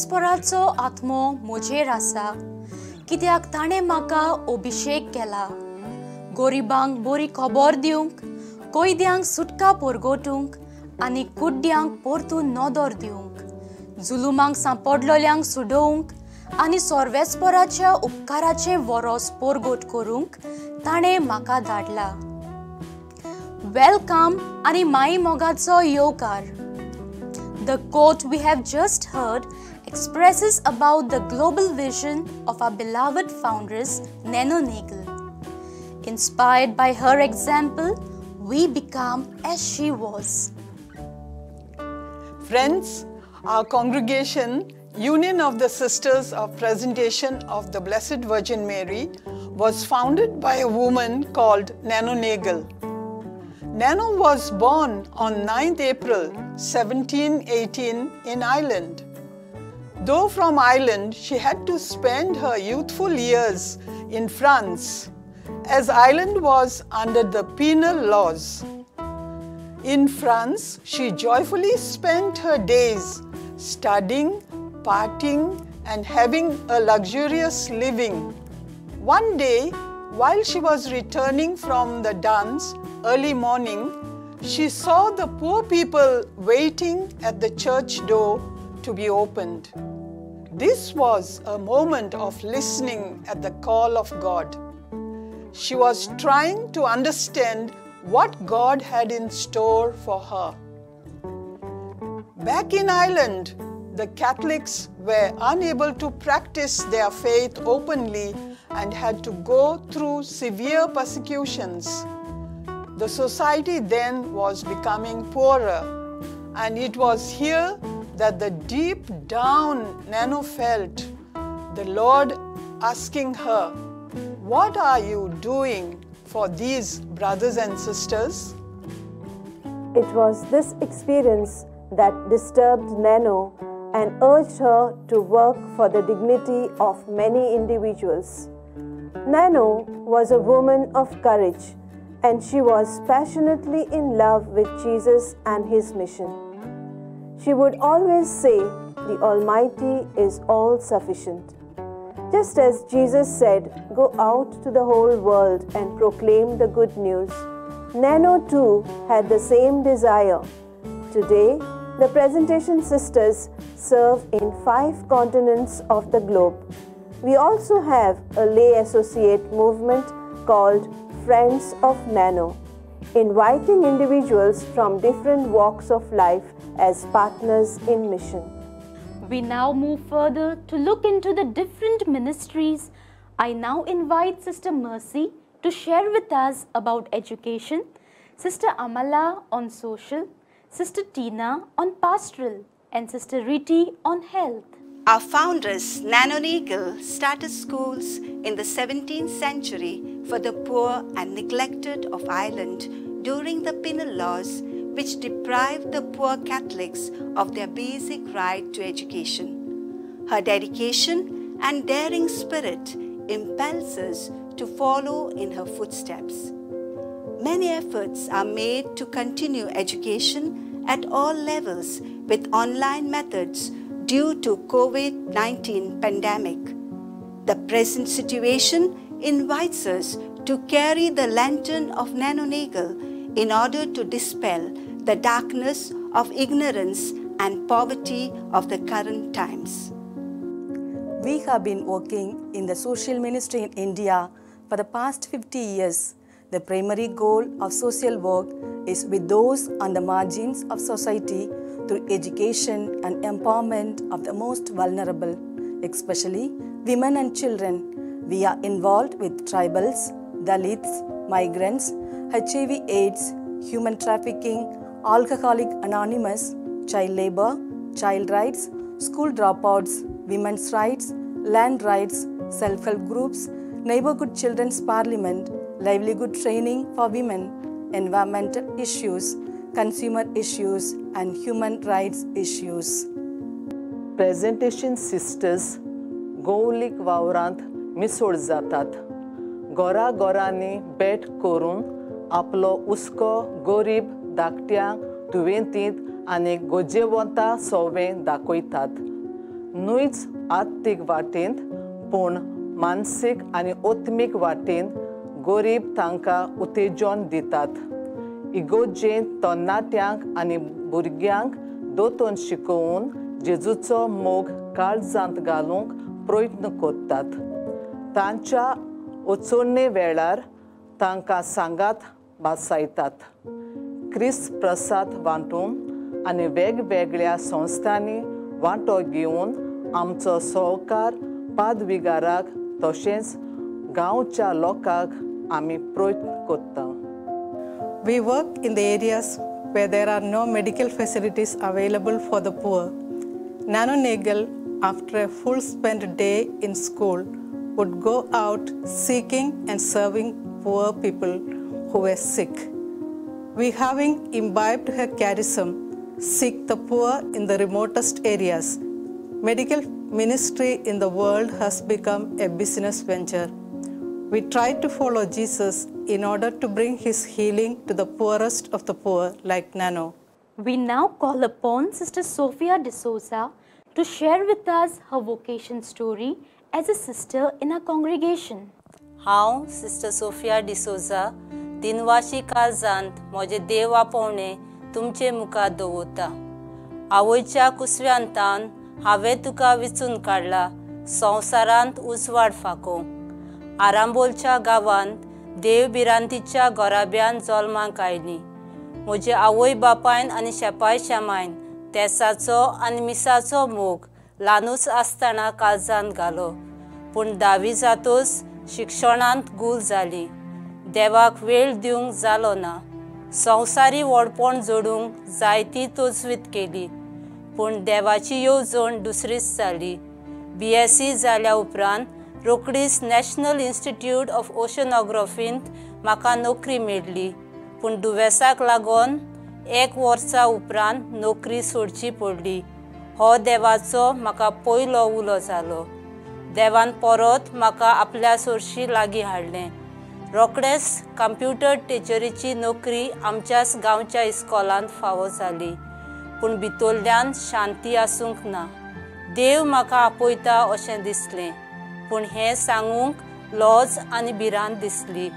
सर्वेस्पराचो आत्मो म्हजेर आसा, कित्याक ताणें म्हाका अभिशेक केला, गोरिबांक बरी खबर दिवंक, कैद्यांक सुटका परगोटूंक आनी कुड्ड्यांक परतून नदर दिवंक, जुलुमांक सांपडलेल्यांक सुडोवंक आनी सर्वेस्पराच्या उपकाराचें वरोस परगोट करूंक ताणें म्हाका धाडला. वेलकम आनी माई मोगाचो येवकार. The quote we have just heard expresses about the global vision of our beloved foundress Nano Nagel. Inspired by her example, we become as she was. Friends, our congregation, Union of the Sisters of Presentation of the Blessed Virgin Mary, was founded by a woman called Nano Nagel. Nano was born on 9th April 1718 in Ireland. Though from Ireland, she had to spend her youthful years in France, as Ireland was under the penal laws. In France, she joyfully spent her days studying, partying, and having a luxurious living. One day, while she was returning from the dance early morning, she saw the poor people waiting at the church door to be opened. This was a moment of listening at the call of God. She was trying to understand what God had in store for her. Back in Ireland, the Catholics were unable to practice their faith openly and had to go through severe persecutions. The society then was becoming poorer, and it was here that the deep down Nano felt the Lord asking her, "What are you doing for these brothers and sisters?" It was this experience that disturbed Nano and urged her to work for the dignity of many individuals. Nano was a woman of courage, and she was passionately in love with Jesus and his mission. She would always say, "The Almighty is all sufficient." Just as Jesus said, "Go out to the whole world and proclaim the good news," Nano too had the same desire. Today, the Presentation Sisters serve in 5 continents of the globe. We also have a lay associate movement called Friends of Nano, inviting individuals from different walks of life as partners in mission. We now move further to look into the different ministries. I now invite Sister Mercy to share with us about education, Sister Amala on social, Sister Tina on pastoral, and Sister Riti on health. Our foundress, Nano Nagel, started schools in the 17th century for the poor and neglected of Ireland during the penal laws which deprived the poor Catholics of their basic right to education. Her dedication and daring spirit impels us to follow in her footsteps. Many efforts are made to continue education at all levels with online methods due to COVID-19 pandemic. The present situation invites us to carry the lantern of Nano Nagel in order to dispel the darkness of ignorance and poverty of the current times. We have been working in the social ministry in India for the past 50 years. The primary goal of social work is with those on the margins of society through education and empowerment of the most vulnerable, especially women and children. We are involved with tribals, Dalits, migrants, HIV/AIDS, human trafficking, Alcoholics Anonymous, child labor, child rights, school dropouts, women's rights, land rights, self-help groups, neighborhood children's parliament, livelihood training for women, environmental issues, consumer issues, and human rights issues. Presentation Sisters गौलिक वावरांत मिसळ जातात. गोरा गोरांनी भेट करून आपलो उस्को गरीब धाकट्यांक दुयेंतींत आनी गोजेवंतां सोवें दाखयतात. न्हूच आर्थीक वाटेंत पूण मानसीक आनी ओत्मीक वाटेन गरीब तांकां उत्तेजन दितात. इगोर्जेंत तरणाट्यांक आनी भुरग्यांक दोतोन शिकोवन जेजूचो मोग काळजांत घालूंक प्रयत्न करतात. तांच्या अडचणी वेळार तांकां सांगात बासायतात. क्रिस्त प्रसाद वांटून आनी वेगवेगळ्या संस्थांनी वांटो घेवन आमचो सहकार पादविगाराक तशेंच गांवच्या लोकांक आमी प्रयत्न करता. We work in the areas where there are no medical facilities available for the poor. Nano Nagel, after a full spent day in school, would go out seeking and serving poor people who were sick. We, having imbibed her charism, seek the poor in the remotest areas. Medical ministry in the world has become a business venture. We try to follow Jesus in order to bring his healing to the poorest of the poor like Nano. We now call upon Sister Sophia D'Souza to share with us her vocation story as a sister in our congregation. हांव sister Sophia D'Souza दिनवाशी काळजांत म्हजे देव आपोवणे तुमचे मुखार दवरता. आवयच्या कुसव्यांतान हांवें तुका विचून काडला संवसारांत उजवाड फाकोवंक. आरांबोलच्या गांवांत देव बिरांतीच्या गोराब्यान जल्माक आयली. म्हजे आवय बापायन आनी शेपाय शेमायन तेसाचो आनी मिसाचो मोग ल्हानूच आसतना काळजांत घालो. पूण 10वी जातूच शिक्षणांत गूल जाली. देवाक वेळ दिवंक जालो ना. संवसारी व्हडपण जोडूंक जायती तोजवीत केली. पूण देवाची येवजण दुसरीच जाली. BSc जाल्या उपरांत रोखडीच नॅशनल इन्स्टिट्यूट ऑफ ओशनोग्राफींत म्हाका नोकरी मेळ्ळी. पूण दुयेंसाक लागून 1 वर्सा उपरांत नोकरी सोडची पडली. हो देवाचो म्हाका पयलो उलो जालो. देवान परत म्हाका आपल्या सोरशी लागीं हाडलें. रोखडेंच कंप्युटर टिचरीची नोकरी आमच्याच गांवच्या इस्कॉलांत फावो जाली. पूण भितरल्यान शांती आसूंक ना. देव म्हाका आपयता अशें दिसलें. पूण हें सांगूंक लॉज आनी भिरांत दिसली.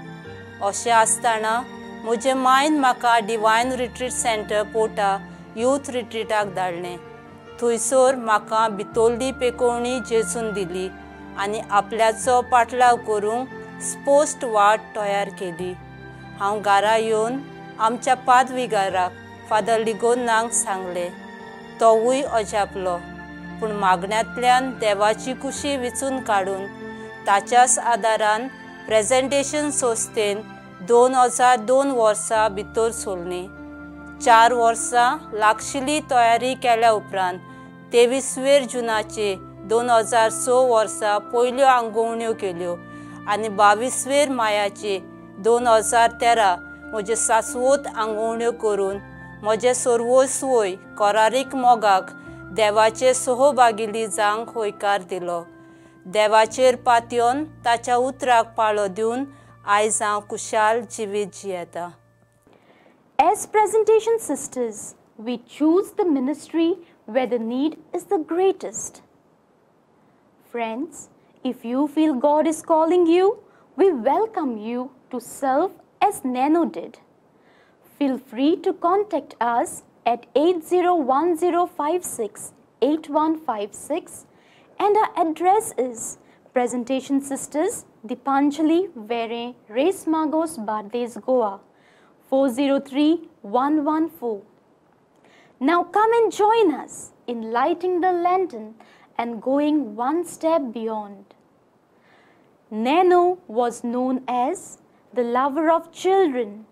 अशें आसतना म्हजे मायन म्हाका डिवायन रिट्रीट सेंटर पोर्टा यूथ रिट्रीटाक धाडलें. थंयसर म्हाका भितरली पेकोवणी जेजून दिली आनी आपल्याचो पाटलाव करूंक स्पोस्ट वाट तयार केली. हांव घरा येवन आमच्या पादविगाराक फादर लिगोनांक सांगलें. तोवूय अजापलो. पूण मागण्यांतल्यान देवाची कुशी विचून काडून ताच्याच आदारान प्रेझेंटेशन संस्थेन 2002 वर्सा भितर सोडली. 4 वर्सां लागशिल्ली तयारी केल्या उपरांत 23 जुनाचे 2006 वर्सा पयल्यो आंगवण्यो केल्यो आनी 22 मायाचे 2013 म्हजे सासवोत आंगवण्यो करून म्हजे सर्वस्वय कोरारीक मोगाक देवाचे सहभागिली जावंक होयकार दिलो. देवाचेर पातयेवन ताच्या उतराक पाळो दिवन आयज हांव कुशाल जिवीत जियेता. As presentation sisters, we choose the ministry where the need is the greatest. Friends, if you feel God is calling you, we welcome you to serve as Nano did. Feel free to contact us at 8010568156 and our address is Presentation Sisters, Dipanjali Vere, Race Magos, Bardes, Goa, 403114. Now come and join us in lighting the lantern and going one step beyond. Nano was known as the lover of children,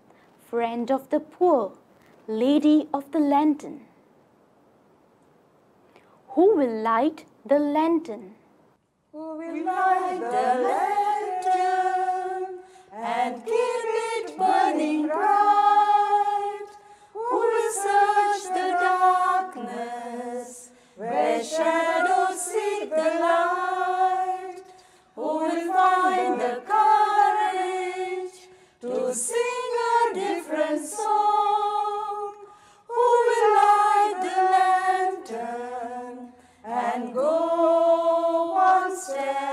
friend of the poor, lady of the lantern. Who will light the lantern? Who will light the lantern and keep it burning bright? Who will search the darkness where shadows seek the light? Who will find the courage to sing a different song? Who will light the lantern and go stand.